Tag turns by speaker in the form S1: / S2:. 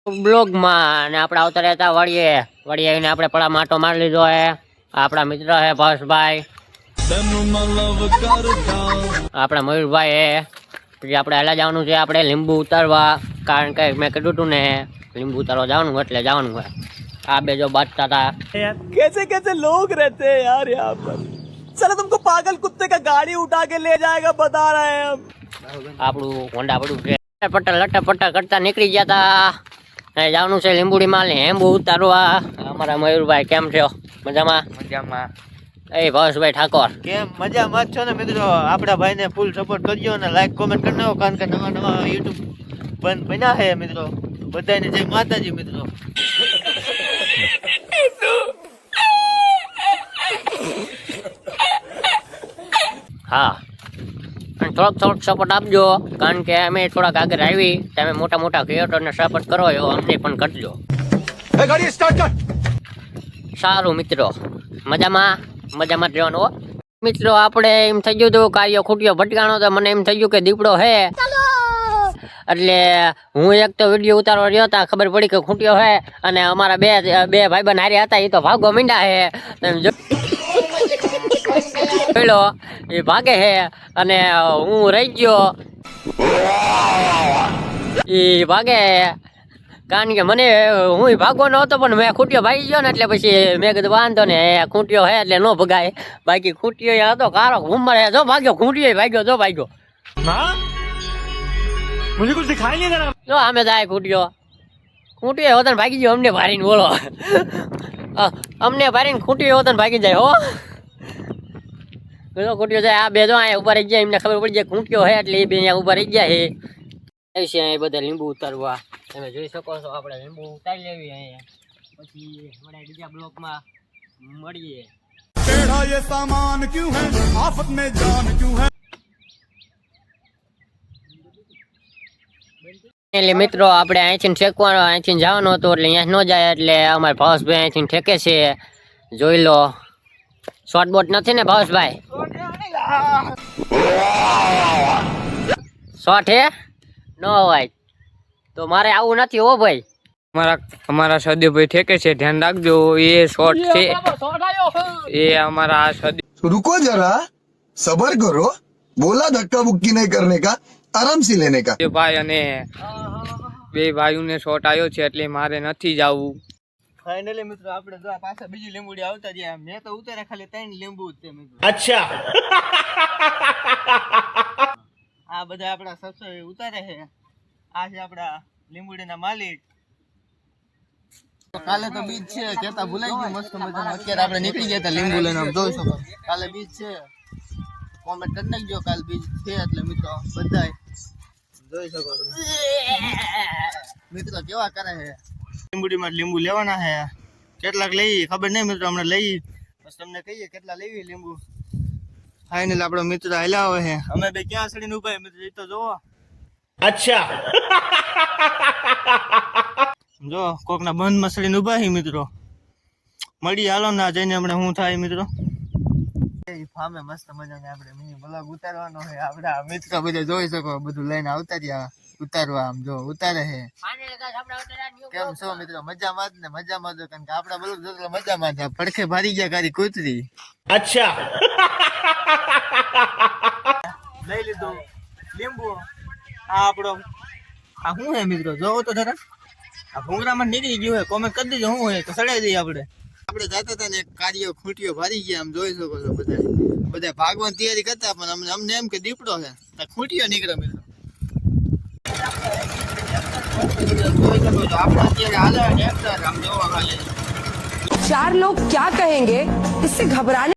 S1: Blog માં ને આપણે આવતા રહેતા વળીએ આવીને આપણે પડા માટો મારી લીધો હે. આપણા મિત્ર હે ભાસભાઈ, આપણા મયુરભાઈ હે. પછી આપણે હેલા જવાનું છે આપણે લીંબુ ઉતારવા, કારણ કે મેં કીધું હતું ને લીંબુ ઉતારવા જવાનું એટલે જવાનું હોય. આ બે જો બાજતા હતા.
S2: कैसे कैसे लोग रहते हैं यार यहाँ पर. चलो तुमको पागल कुत्ते का गाड़ी उठा के ले जाएगा बता रहे हैं हम.
S1: આપણું હોન્ડા પડું છે. લટા કરતા નીકળી ગયા હતા. જવાનું છે લીંબુડી માં લીંબુ ઉતારવા. અમારા મયુરભાઈ કેમ છો? મજામાં?
S3: મજામાં.
S1: એ ભાવેશભાઈ ઠાકોર
S3: કેમ મજામાં જ છો ને મિત્રો? આપણા ભાઈને ફૂલ સપોર્ટ કરજો અને લાઈક કોમેન્ટ કરી નાખો, કારણ કે નવા યુટ્યુબ બંધ બન્યા છે મિત્રો. બધાને જય માતાજી મિત્રો.
S1: હા, અને થોડોક સપોર્ટ આપજો, કારણ કે અમે થોડાક આગળ આવી તમે મોટા ક્રિએટરને સપોર્ટ કરો એવો અમને પણ કરજો. સારું મિત્રો, મજામાં જ રહેવાનું હો. મિત્રો આપણે એમ થઈ ગયું હતું કાર્યો ખૂટ્યો ભટકાણો, તો મને એમ થઈ ગયું કે દીપડો હે, એટલે હું એક તો વિડીયો ઉતારવા રહ્યો હતા, ખબર પડી કે ખૂટ્યો હે, અને અમારા બે ભાઈબંધ હારે હતા, એ તો ભાગો મીંડા હે. પેલો એ ભાગે હે અને હું રહી ગયો, એ ભાગે, કારણ કે મને હું ભાગવો ન હતો, પણ મેં ખૂટ્યો ભાગી ગયો ને, એટલે પછી મેં કીધું વાંધો ને ખૂટ્યો હે એટલે ન ભગાય. બાકી ખૂટ્યો હતો કારો ઘુમર હે, જો ભાગ્યો ખૂટ્યો ભાગ્યો, જો ભાગ્યો.
S2: मुझे कुछ दिखाई नहीं दे रहा.
S1: જો આમે જાય ખૂટ્યો હોતો ને ભાગી ગયો, અમને ભારીને બોલો. અમને ભારીને ખૂટ્યો હોતો ને ભાગી જાય હો. ખૂટ્યો જાય. આ બે જો અહીંયા ઉભા રહી ગયા, એમને ખબર પડી જાય ખૂટ્યો હે, એટલે એ બે અહીંયા ઉભા રહી ગયા હે. છે એ બધા લીંબુ ઉતારવા, તમે જોઈ શકો છો. આપણે લીંબુ ઉતારી લેવી અહીંયા, પછી આપણે બીજા બ્લોકમાં મળીએ.
S4: ये सामान क्यों है आफत में जान क्यों है.
S1: એટલે મિત્રો આપણે અહીંથી ઠેકવાનો, અહીંથી જવાનો હતો, એટલે અહીંયા ન જાય, એટલે અમારા ભાવેશભાઈ અહીંથી ઠેકે છે. જોઈ લો, શોર્ટ બોટ નથી ને ભાવેશભાઈ? શોર્ટ હે ન હોય તો મારે આવું નથી હો ભાઈ.
S5: અમારા સદીભાઈ ઠેકે છે, ધ્યાન રાખજો. એ શોર્ટ છે, એ અમારા સદી.
S4: रुको जरा सबर करो, बोला धक्का बुक्की नहीं करने का, आराम से लेने का.
S5: ભાઈ અને બે ભાઈઓને શોર્ટ આવ્યો છે, એટલે મારે નથી જવું.
S3: ફાઇનલી મિત્રો આપણે જો પાછા બીજી લીંબુડી આવતા ગયા. મેં તો ઉતારે ખાલી 3 લીંબુ જ છે મિત્રો.
S2: अच्छा.
S3: આ બધા આપણા સબસો ઉતારે છે. આ છે આપણા લીંબુડીના માલિક. કાલે તો બીજ છે, કેતા ભૂલાઈ ગયું મસ્ત મજાનું. અત્યારે આપણે નીકળી ગયા હતા લીંબુ લઈને, આમ જોઈ શકો. કાલે બીજ છે, કોમેન્ટ કરી નાખજો કાલે બીજ છે એટલે મિત્રો બધાય જોઈ શકો છો. મિત્રો કેવા કરે છે. લીંબુડીમાં લીંબુ લેવાના છે. કેટલાક લઈ ખબર નહીં મિત્રો, હમણાં લઈ બસ તમને કહીએ કેટલા લેવી લીંબુ. ફાઇનલ આપણો મિત્ર હાલ્યા આવે છે. અમે બે ક્યાં સડીને ઉભા મિત્રો, એ તો જોવો.
S2: अच्छा.
S3: જો કોકના બંધ મસડીને ઉભા છે મિત્રો. મળી હાલો ના જઈને હમણાં શું થાય મિત્રો. ફામે મસ્ત મજાને આપણે મિની બ્લોગ ઉતારવાનો છે. આપણા મિત્રો બધા જોઈ શકો, બધું લઈને આવતા રહ્યા ઉતારવા. આમ જો ઉતારે છે. કેમ છો મિત્રો? મજામાં જ ને? મજામાં જ, કારણ કે આપણા બ્લોગ જોતો મજામાં જ. પડખે ભારી ગયા કારી કૂતરી.
S2: अच्छा.
S3: લઈ લીધું લીંબુ. આ આપણો આ શું છે મિત્રો, જોવો તો જરા. આ ભૂંગરામાં નીકળી ગયું હોય, કોમેન્ટ કરી દેજો શું હોય તો સડાઈ દઈએ. આપણે જતા હતા ને એક કાર્યો ખૂટ્યો ભારી ગયા, આમ જોઈ શકો છો. બધા ભાગવાની તૈયારી કરતા, પણ અમને એમ કે દીપડો છે, ખૂટ્યો નીકળે મિત્રો. આપણે અત્યારે હાલે આમ જોવા ખાલી
S6: 4 लोग क्या कहेंगे इससे घबराने